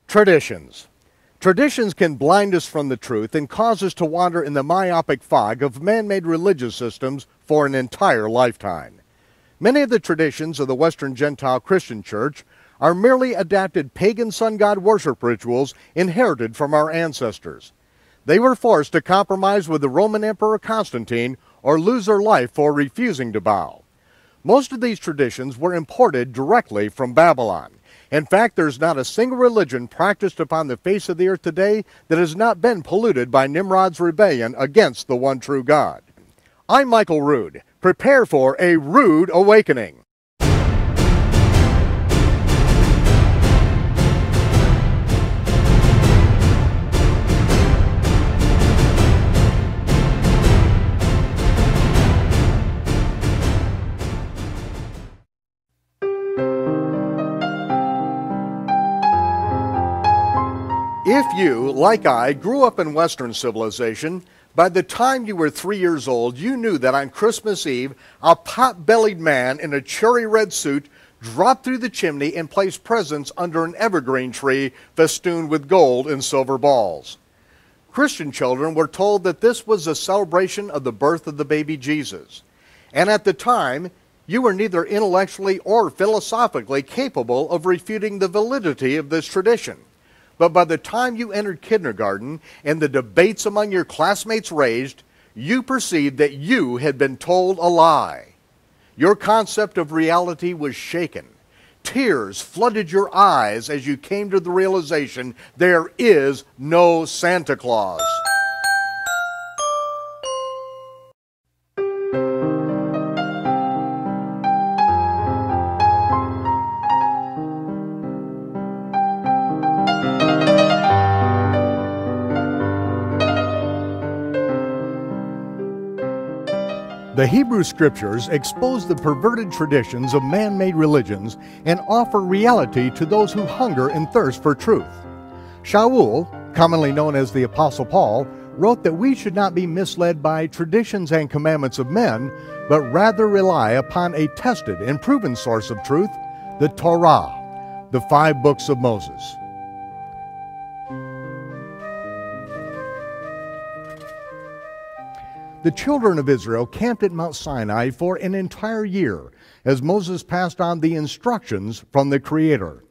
Traditions. Traditions can blind us from the truth and cause us to wander in the myopic fog of man-made religious systems for an entire lifetime. Many of the traditions of the Western Gentile Christian Church are merely adapted pagan sun god worship rituals inherited from our ancestors. They were forced to compromise with the Roman Emperor Constantine or lose their life for refusing to bow. Most of these traditions were imported directly from Babylon. In fact, there's not a single religion practiced upon the face of the earth today that has not been polluted by Nimrod's rebellion against the one true God. I'm Michael Rood. Prepare for a rude awakening. If you, like I, grew up in Western civilization, by the time you were 3 years old, you knew that on Christmas Eve, a pot-bellied man in a cherry red suit dropped through the chimney and placed presents under an evergreen tree festooned with gold and silver balls. Christian children were told that this was a celebration of the birth of the baby Jesus. And at the time, you were neither intellectually or philosophically capable of refuting the validity of this tradition. But by the time you entered kindergarten and the debates among your classmates raged, you perceived that you had been told a lie. Your concept of reality was shaken. Tears flooded your eyes as you came to the realization there is no Santa Claus. The Hebrew Scriptures expose the perverted traditions of man-made religions and offer reality to those who hunger and thirst for truth. Shaul, commonly known as the Apostle Paul, wrote that we should not be misled by traditions and commandments of men, but rather rely upon a tested and proven source of truth, the Torah, the 5 books of Moses. The children of Israel camped at Mount Sinai for an entire year as Moses passed on the instructions from the Creator.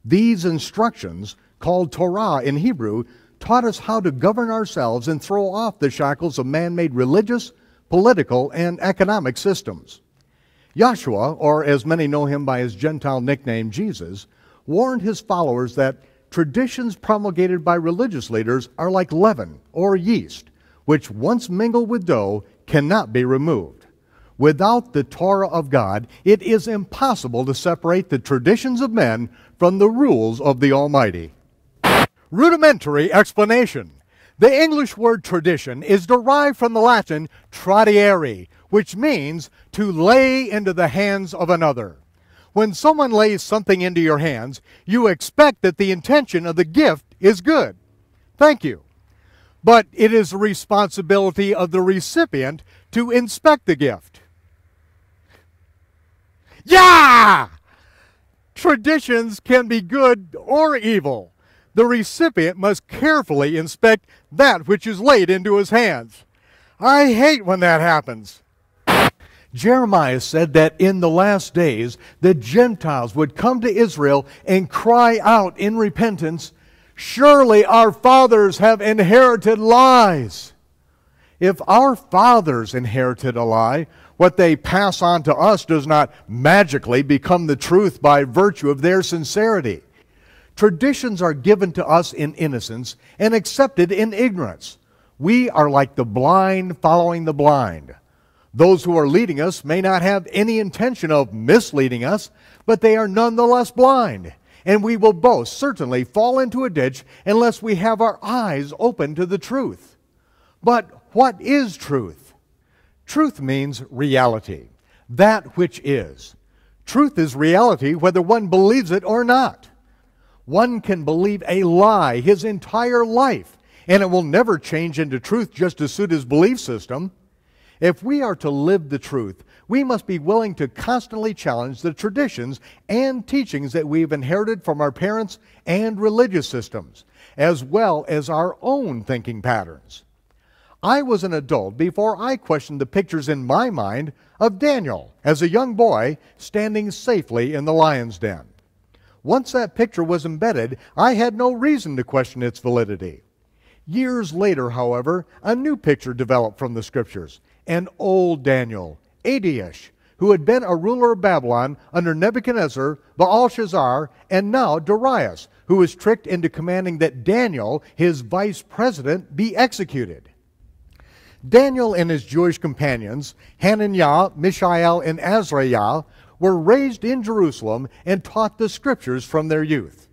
These instructions, called Torah in Hebrew, taught us how to govern ourselves and throw off the shackles of man-made religious, political, and economic systems. Yahshua, or as many know him by his Gentile nickname Jesus, warned his followers that traditions promulgated by religious leaders are like leaven or yeast, which once mingled with dough cannot be removed. Without the Torah of God, it is impossible to separate the traditions of men from the rules of the Almighty. Rudimentary explanation. The English word tradition is derived from the Latin tradiere, which means to lay into the hands of another. When someone lays something into your hands, you expect that the intention of the gift is good. Thank you. But it is the responsibility of the recipient to inspect the gift. Yeah! Traditions can be good or evil. The recipient must carefully inspect that which is laid into his hands. I hate when that happens. Jeremiah said that in the last days, the Gentiles would come to Israel and cry out in repentance, "Surely our fathers have inherited lies." If our fathers inherited a lie, what they pass on to us does not magically become the truth by virtue of their sincerity. Traditions are given to us in innocence and accepted in ignorance. We are like the blind following the blind. Those who are leading us may not have any intention of misleading us, but they are nonetheless blind. And we will both certainly fall into a ditch unless we have our eyes open to the truth. But what is truth? Truth means reality, that which is. Truth is reality whether one believes it or not. One can believe a lie his entire life, and it will never change into truth just to suit his belief system. If we are to live the truth, we must be willing to constantly challenge the traditions and teachings that we've inherited from our parents and religious systems, as well as our own thinking patterns. I was an adult before I questioned the pictures in my mind of Daniel as a young boy standing safely in the lion's den. Once that picture was embedded, I had no reason to question its validity. Years later, however, a new picture developed from the scriptures. An old Daniel, 80-ish, who had been a ruler of Babylon under Nebuchadnezzar, Belshazzar, and now Darius, who was tricked into commanding that Daniel, his vice president, be executed. Daniel and his Jewish companions, Hananiah, Mishael, and Azariah, were raised in Jerusalem and taught the scriptures from their youth.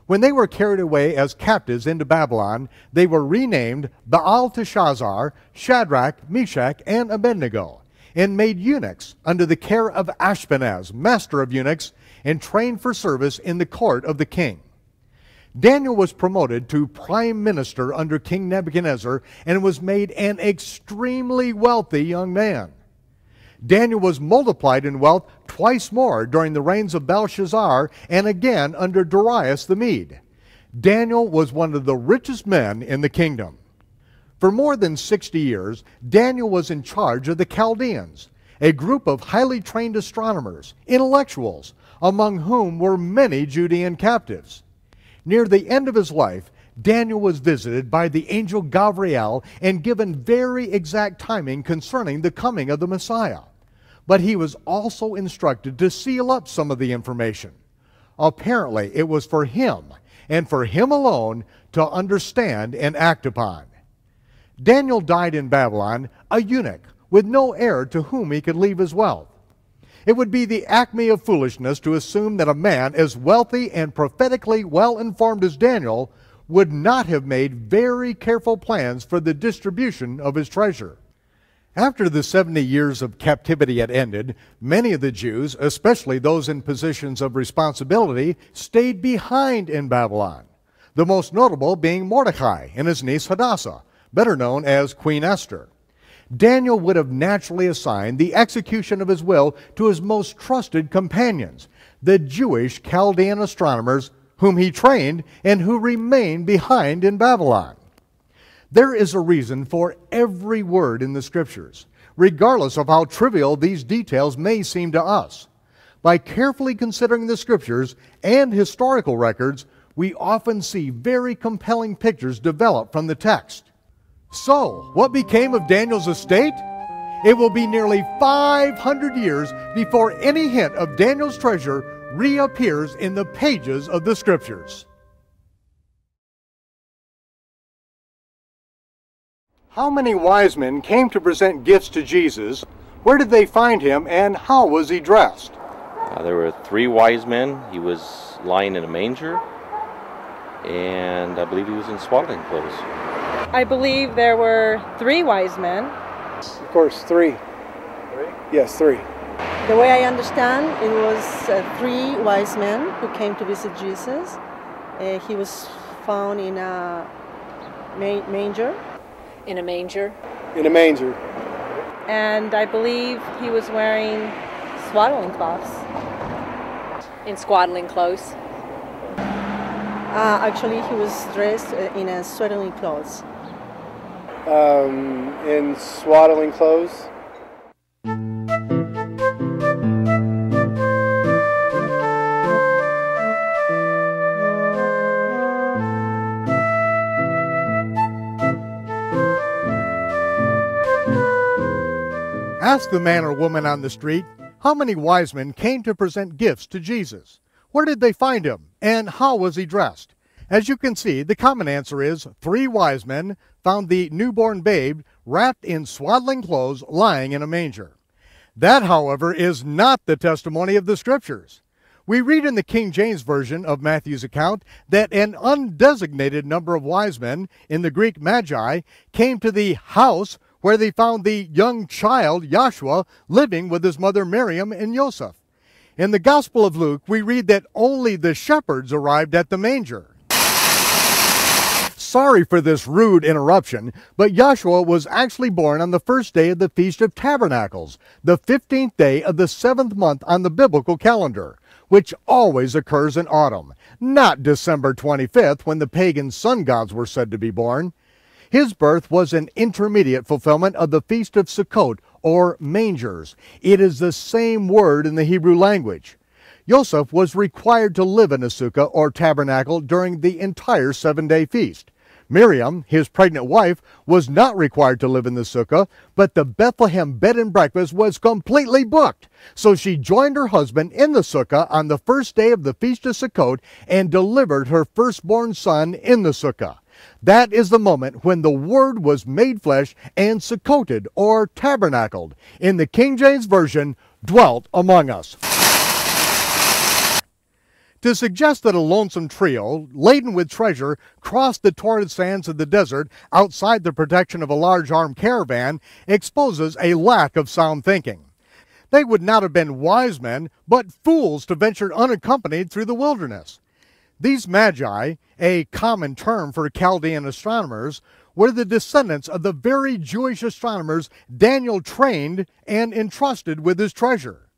When they were carried away as captives into Babylon, they were renamed Belteshazzar, Shadrach, Meshach, and Abednego, and made eunuchs under the care of Ashpenaz, master of eunuchs, and trained for service in the court of the king. Daniel was promoted to prime minister under King Nebuchadnezzar and was made an extremely wealthy young man. Daniel was multiplied in wealth twice more during the reigns of Belshazzar and again under Darius the Mede. Daniel was one of the richest men in the kingdom. For more than 60 years, Daniel was in charge of the Chaldeans, a group of highly trained astronomers, intellectuals, among whom were many Judean captives. Near the end of his life, Daniel was visited by the angel Gabriel and given very exact timing concerning the coming of the Messiah. But he was also instructed to seal up some of the information. Apparently, it was for him, and for him alone, to understand and act upon. Daniel died in Babylon, a eunuch, with no heir to whom he could leave his wealth. It would be the acme of foolishness to assume that a man as wealthy and prophetically well-informed as Daniel would not have made very careful plans for the distribution of his treasure. After the 70 years of captivity had ended, many of the Jews, especially those in positions of responsibility, stayed behind in Babylon, the most notable being Mordecai and his niece Hadassah, better known as Queen Esther. Daniel would have naturally assigned the execution of his will to his most trusted companions, the Jewish Chaldean astronomers whom he trained and who remained behind in Babylon. There is a reason for every word in the scriptures, regardless of how trivial these details may seem to us. By carefully considering the scriptures and historical records, we often see very compelling pictures develop from the text. So, what became of Daniel's estate? It will be nearly 500 years before any hint of Daniel's treasure reappears in the pages of the scriptures. How many wise men came to present gifts to Jesus? Where did they find him, and how was he dressed? There were 3 wise men. He was lying in a manger, and I believe he was in swaddling clothes. I believe there were 3 wise men. Of course, 3. 3? Yes, 3. The way I understand, it was 3 wise men who came to visit Jesus. He was found in a manger. In a manger. In a manger. And I believe he was wearing swaddling cloths. In swaddling clothes. Actually, he was dressed in a swaddling clothes. In swaddling clothes. Ask the man or woman on the street, how many wise men came to present gifts to Jesus? Where did they find him, and how was he dressed? As you can see, the common answer is 3 wise men found the newborn babe wrapped in swaddling clothes lying in a manger. That, however, is not the testimony of the scriptures. We read in the King James Version of Matthew's account that an undesignated number of wise men, in the Greek magi, came to the house where they found the young child, Yahshua, living with his mother Miriam and Joseph. In the Gospel of Luke, we read that only the shepherds arrived at the manger. Sorry for this rude interruption, but Yahshua was actually born on the first day of the Feast of Tabernacles, the 15th day of the 7th month on the biblical calendar, which always occurs in autumn, not December 25th when the pagan sun gods were said to be born. His birth was an intermediate fulfillment of the Feast of Sukkot, or mangers. It is the same word in the Hebrew language. Yosef was required to live in a sukkah or tabernacle during the entire 7-day feast. Miriam, his pregnant wife, was not required to live in the sukkah, but the Bethlehem bed and breakfast was completely booked. So she joined her husband in the sukkah on the first day of the Feast of Sukkot and delivered her firstborn son in the sukkah. That is the moment when the Word was made flesh and Sukkoted, or tabernacled. In the King James Version, dwelt among us. To suggest that a lonesome trio, laden with treasure, crossed the torrid sands of the desert outside the protection of a large armed caravan exposes a lack of sound thinking. They would not have been wise men, but fools to venture unaccompanied through the wilderness. These magi, a common term for Chaldean astronomers, were the descendants of the very Jewish astronomers Daniel trained and entrusted with his treasure.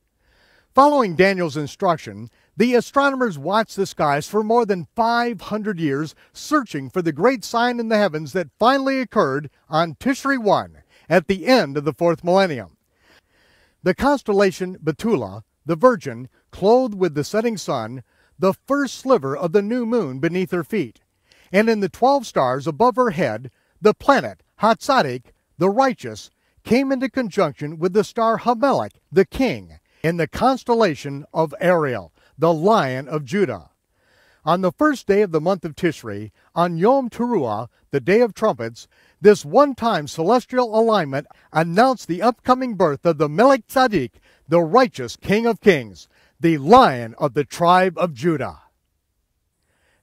Following Daniel's instruction, the astronomers watched the skies for more than 500 years, searching for the great sign in the heavens that finally occurred on Tishri 1, at the end of the 4th millennium. The constellation Betula, the Virgin, clothed with the setting sun, the first sliver of the new moon beneath her feet, and in the 12 stars above her head, the planet Hatzadik, the righteous, came into conjunction with the star Hamelech, the king, in the constellation of Ariel, the Lion of Judah. On the first day of the month of Tishri, on Yom Teruah, the Day of Trumpets, this one-time celestial alignment announced the upcoming birth of the Melech Tzaddik, the righteous King of Kings, the Lion of the tribe of Judah.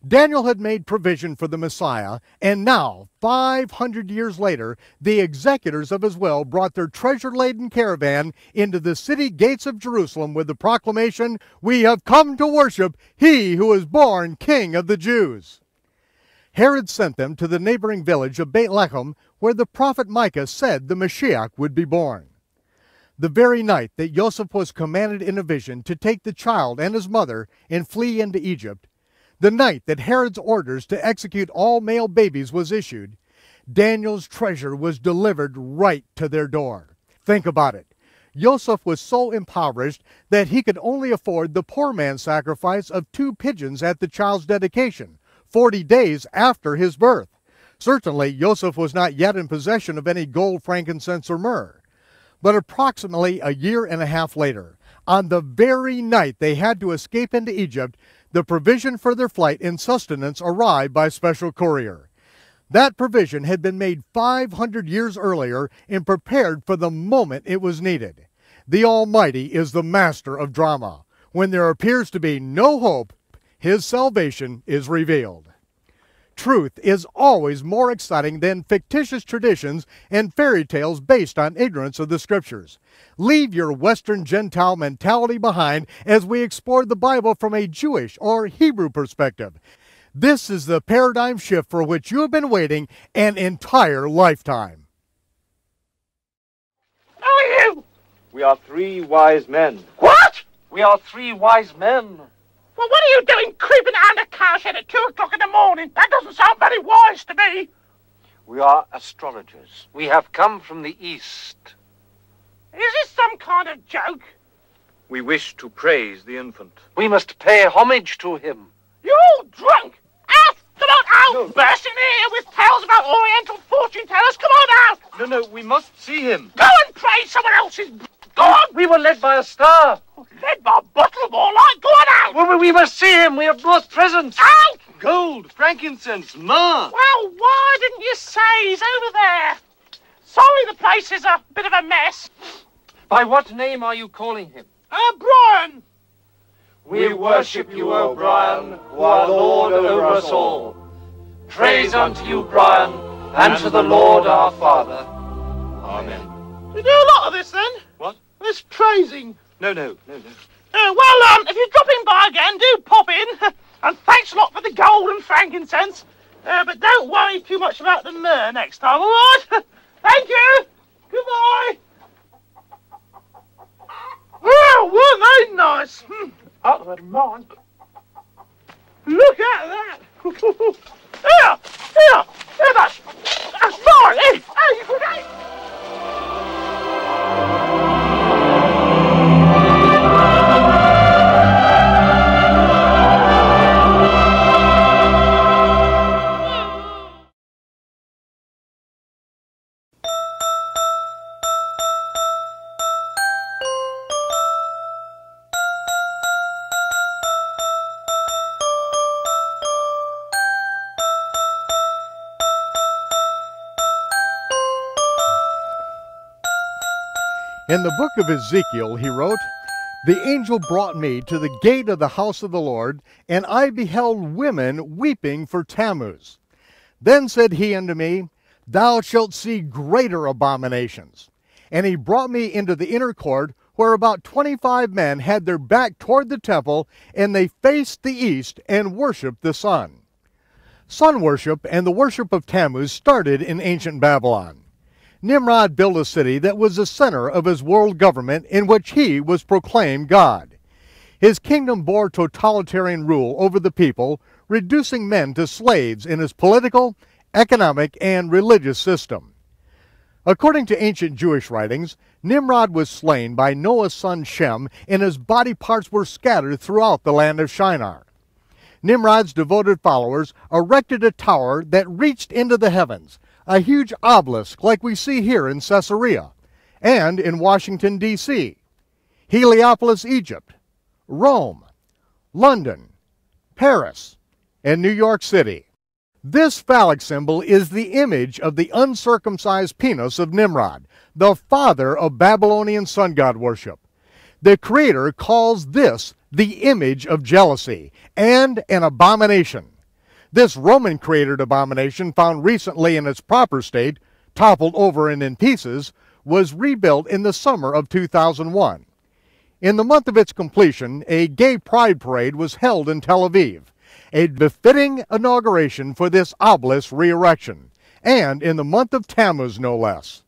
Daniel had made provision for the Messiah, and now, 500 years later, the executors of his will brought their treasure-laden caravan into the city gates of Jerusalem with the proclamation, "We have come to worship He who is born King of the Jews." Herod sent them to the neighboring village of Bethlehem, where the prophet Micah said the Mashiach would be born. The very night that Joseph was commanded in a vision to take the child and his mother and flee into Egypt, the night that Herod's orders to execute all male babies was issued, Daniel's treasure was delivered right to their door. Think about it. Joseph was so impoverished that he could only afford the poor man's sacrifice of 2 pigeons at the child's dedication, 40 days after his birth. Certainly, Joseph was not yet in possession of any gold, frankincense, or myrrh. But approximately a year and a half later, on the very night they had to escape into Egypt, the provision for their flight and sustenance arrived by special courier. That provision had been made 500 years earlier and prepared for the moment it was needed. The Almighty is the master of drama. When there appears to be no hope, His salvation is revealed. Truth is always more exciting than fictitious traditions and fairy tales based on ignorance of the Scriptures. Leave your Western Gentile mentality behind as we explore the Bible from a Jewish or Hebrew perspective. This is the paradigm shift for which you have been waiting an entire lifetime. Who are you? We are 3 wise men. What? We are 3 wise men. Well, what are you doing creeping around a cowshed at 2 o'clock in the morning? That doesn't sound very wise to me. We are astrologers. We have come from the east. Is this some kind of joke? We wish to praise the infant. We must pay homage to him. You're all drunk. Alf, come on, Alf! No. Bursting in here with tales about Oriental fortune tellers. Come on, Alf! No, we must see him. Go and praise someone else's... Go on! We were led by a star. Led by bottle more like. Go on, Alf! Well, we must see him. We have brought presents. Alf! Gold, frankincense, myrrh. Well, why didn't you say he's over there? Sorry the place is a bit of a mess. By what name are you calling him? Brian! We worship you, O Brian, who are Lord over us all. Praise unto you, Brian, and to the Lord our Father. Amen. You do a lot of this, then? What? This praising. No. Well, if you're dropping by again, do pop in. And thanks a lot for the gold and frankincense. But don't worry too much about the myrrh next time, all right? Thank you. Goodbye. Well, weren't they nice? I've heard of mine, but look at that. Here, that's mine. Hey, you forget. In the book of Ezekiel, he wrote, "The angel brought me to the gate of the house of the Lord, and I beheld women weeping for Tammuz. Then said he unto me, Thou shalt see greater abominations. And he brought me into the inner court, where about 25 men had their back toward the temple, and they faced the east and worshiped the sun." Sun worship and the worship of Tammuz started in ancient Babylon. Nimrod built a city that was the center of his world government, in which he was proclaimed God. His kingdom bore totalitarian rule over the people, reducing men to slaves in his political, economic, and religious system. According to ancient Jewish writings, Nimrod was slain by Noah's son Shem, and his body parts were scattered throughout the land of Shinar. Nimrod's devoted followers erected a tower that reached into the heavens, a huge obelisk like we see here in Caesarea, and in Washington, D.C., Heliopolis, Egypt, Rome, London, Paris, and New York City. This phallic symbol is the image of the uncircumcised penis of Nimrod, the father of Babylonian sun god worship. The Creator calls this the image of jealousy and an abomination. This Roman-created abomination, found recently in its proper state, toppled over and in pieces, was rebuilt in the summer of 2001. In the month of its completion, a gay pride parade was held in Tel Aviv, a befitting inauguration for this obelisk re-erection, and in the month of Tammuz, no less.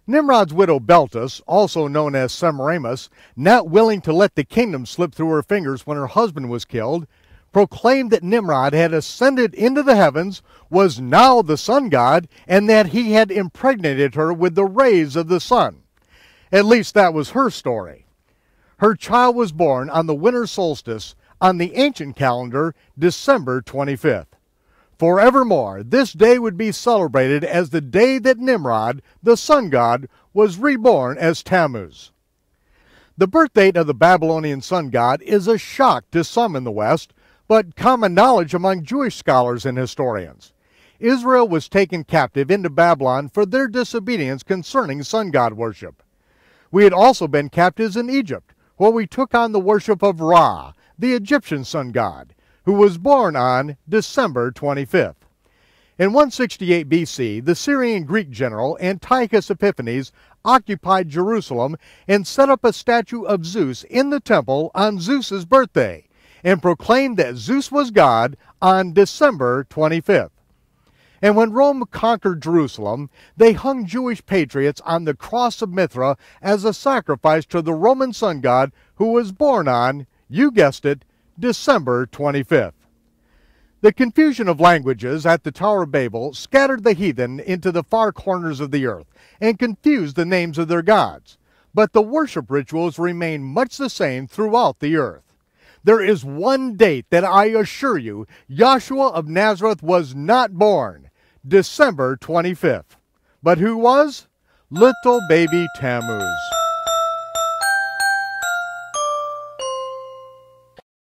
Nimrod's widow Beltus, also known as Semiramis, not willing to let the kingdom slip through her fingers when her husband was killed, proclaimed that Nimrod had ascended into the heavens, was now the sun god, and that he had impregnated her with the rays of the sun. At least that was her story. Her child was born on the winter solstice, on the ancient calendar, December 25th. Forevermore, this day would be celebrated as the day that Nimrod, the sun god, was reborn as Tammuz. The birth date of the Babylonian sun god is a shock to some in the West, but common knowledge among Jewish scholars and historians. Israel was taken captive into Babylon for their disobedience concerning sun god worship. We had also been captives in Egypt, where we took on the worship of Ra, the Egyptian sun god, who was born on December 25th. In 168 BC, the Syrian Greek general Antiochus Epiphanes occupied Jerusalem and set up a statue of Zeus in the temple on Zeus's birthday, and proclaimed that Zeus was God on December 25th. And when Rome conquered Jerusalem, they hung Jewish patriots on the cross of Mithra as a sacrifice to the Roman sun god who was born on, you guessed it, December 25th. The confusion of languages at the Tower of Babel scattered the heathen into the far corners of the earth and confused the names of their gods. But the worship rituals remain much the same throughout the earth. There is one date that I assure you Yahshua of Nazareth was not born, December 25th. But who was? Little baby Tammuz.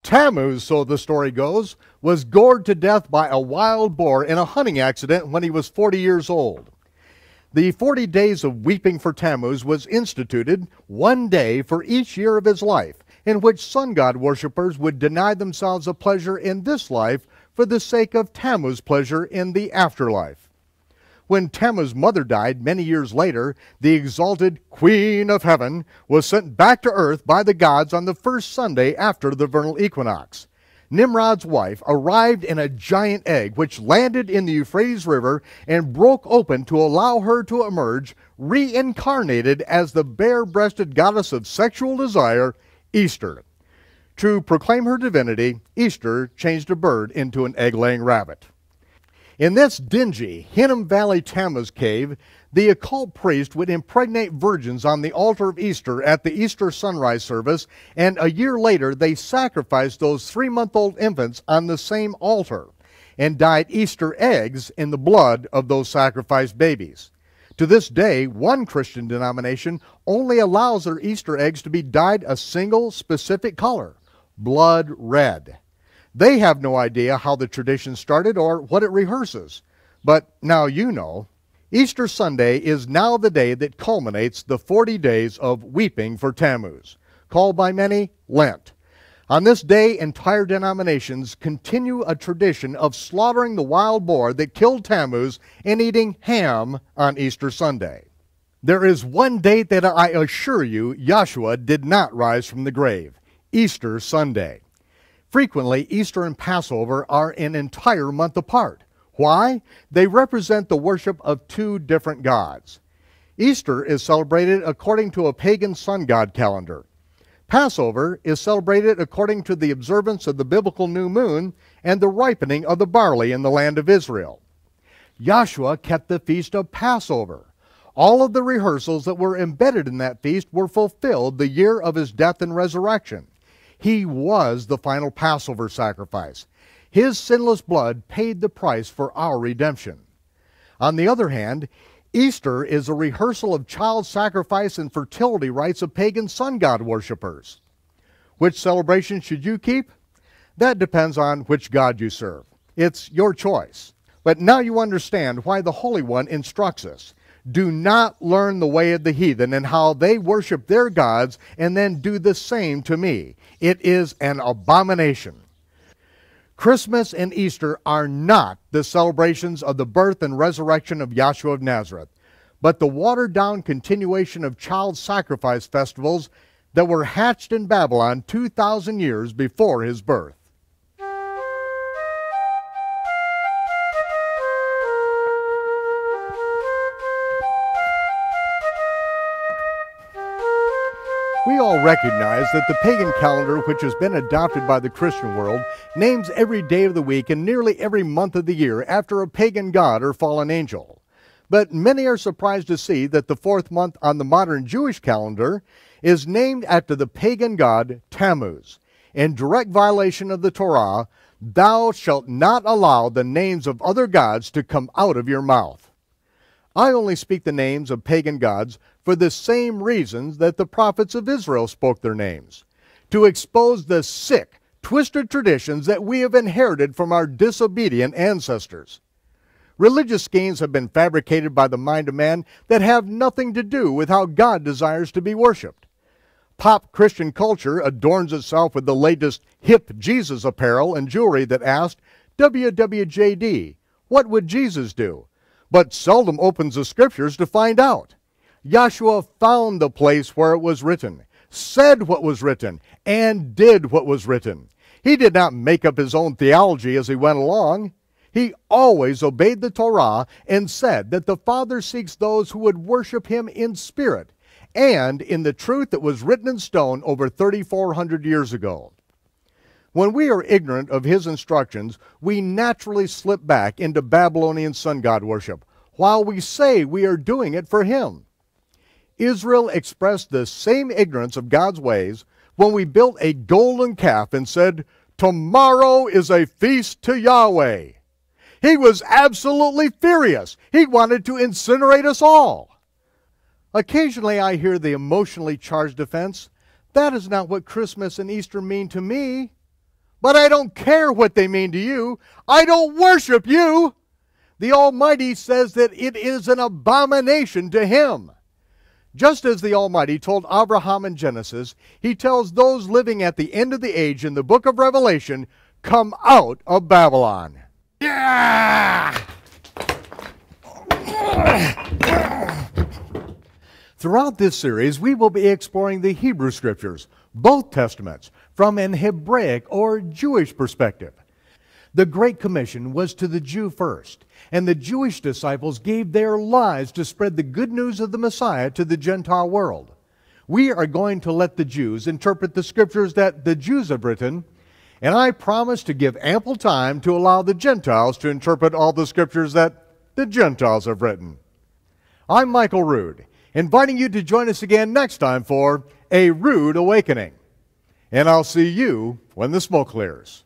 Tammuz, so the story goes, was gored to death by a wild boar in a hunting accident when he was 40 years old. The 40 days of weeping for Tammuz was instituted, one day for each year of his life, in which sun god worshippers would deny themselves a pleasure in this life for the sake of Tammuz's pleasure in the afterlife. When Tammuz's mother died many years later, the exalted Queen of Heaven was sent back to earth by the gods on the first Sunday after the vernal equinox. Nimrod's wife arrived in a giant egg which landed in the Euphrates River and broke open to allow her to emerge, reincarnated as the bare-breasted goddess of sexual desire, Easter. To proclaim her divinity, Easter changed a bird into an egg-laying rabbit. In this dingy Hinnom Valley Tammuz cave, the occult priest would impregnate virgins on the altar of Easter at the Easter sunrise service, and a year later they sacrificed those 3-month-old infants on the same altar and dyed Easter eggs in the blood of those sacrificed babies. To this day, one Christian denomination only allows their Easter eggs to be dyed a single specific color, blood red. They have no idea how the tradition started or what it rehearses. But now you know. Easter Sunday is now the day that culminates the 40 days of weeping for Tammuz, called by many Lent. On this day, entire denominations continue a tradition of slaughtering the wild boar that killed Tammuz and eating ham on Easter Sunday. There is one date that I assure you Yahshua did not rise from the grave, Easter Sunday. Frequently, Easter and Passover are an entire month apart. Why? They represent the worship of two different gods. Easter is celebrated according to a pagan sun god calendar. Passover is celebrated according to the observance of the biblical new moon and the ripening of the barley in the land of Israel. Yahshua kept the feast of Passover. All of the rehearsals that were embedded in that feast were fulfilled the year of his death and resurrection. He was the final Passover sacrifice. His sinless blood paid the price for our redemption. On the other hand, Easter is a rehearsal of child sacrifice and fertility rites of pagan sun god worshippers. Which celebration should you keep? That depends on which god you serve. It's your choice. But now you understand why the Holy One instructs us. Do not learn the way of the heathen and how they worship their gods and then do the same to me. It is an abomination. Christmas and Easter are not the celebrations of the birth and resurrection of Yahshua of Nazareth, but the watered-down continuation of child sacrifice festivals that were hatched in Babylon 2,000 years before his birth. We all recognize that the pagan calendar, which has been adopted by the Christian world, names every day of the week and nearly every month of the year after a pagan god or fallen angel. But many are surprised to see that the 4th month on the modern Jewish calendar is named after the pagan god Tammuz. In direct violation of the Torah, thou shalt not allow the names of other gods to come out of your mouth. I only speak the names of pagan gods for the same reasons that the prophets of Israel spoke their names, to expose the sick, twisted traditions that we have inherited from our disobedient ancestors. Religious schemes have been fabricated by the mind of man that have nothing to do with how God desires to be worshipped. Pop Christian culture adorns itself with the latest hip Jesus apparel and jewelry that asked, WWJD, what would Jesus do? But seldom opens the scriptures to find out. Yahshua found the place where it was written, said what was written, and did what was written. He did not make up his own theology as he went along. He always obeyed the Torah and said that the Father seeks those who would worship him in spirit and in the truth that was written in stone over 3,400 years ago. When we are ignorant of his instructions, we naturally slip back into Babylonian sun god worship, while we say we are doing it for him. Israel expressed the same ignorance of God's ways when we built a golden calf and said, tomorrow is a feast to Yahweh. He was absolutely furious. He wanted to incinerate us all. Occasionally I hear the emotionally charged defense, that is not what Christmas and Easter mean to me. But I don't care what they mean to you. I don't worship you. The Almighty says that it is an abomination to him. Just as the Almighty told Abraham in Genesis, he tells those living at the end of the age in the book of Revelation, come out of Babylon. Yeah! Throughout this series, we will be exploring the Hebrew Scriptures, both Testaments, from an Hebraic or Jewish perspective. The Great Commission was to the Jew first, and the Jewish disciples gave their lives to spread the good news of the Messiah to the Gentile world. We are going to let the Jews interpret the scriptures that the Jews have written, and I promise to give ample time to allow the Gentiles to interpret all the scriptures that the Gentiles have written. I'm Michael Rood, inviting you to join us again next time for A Rood Awakening. And I'll see you when the smoke clears.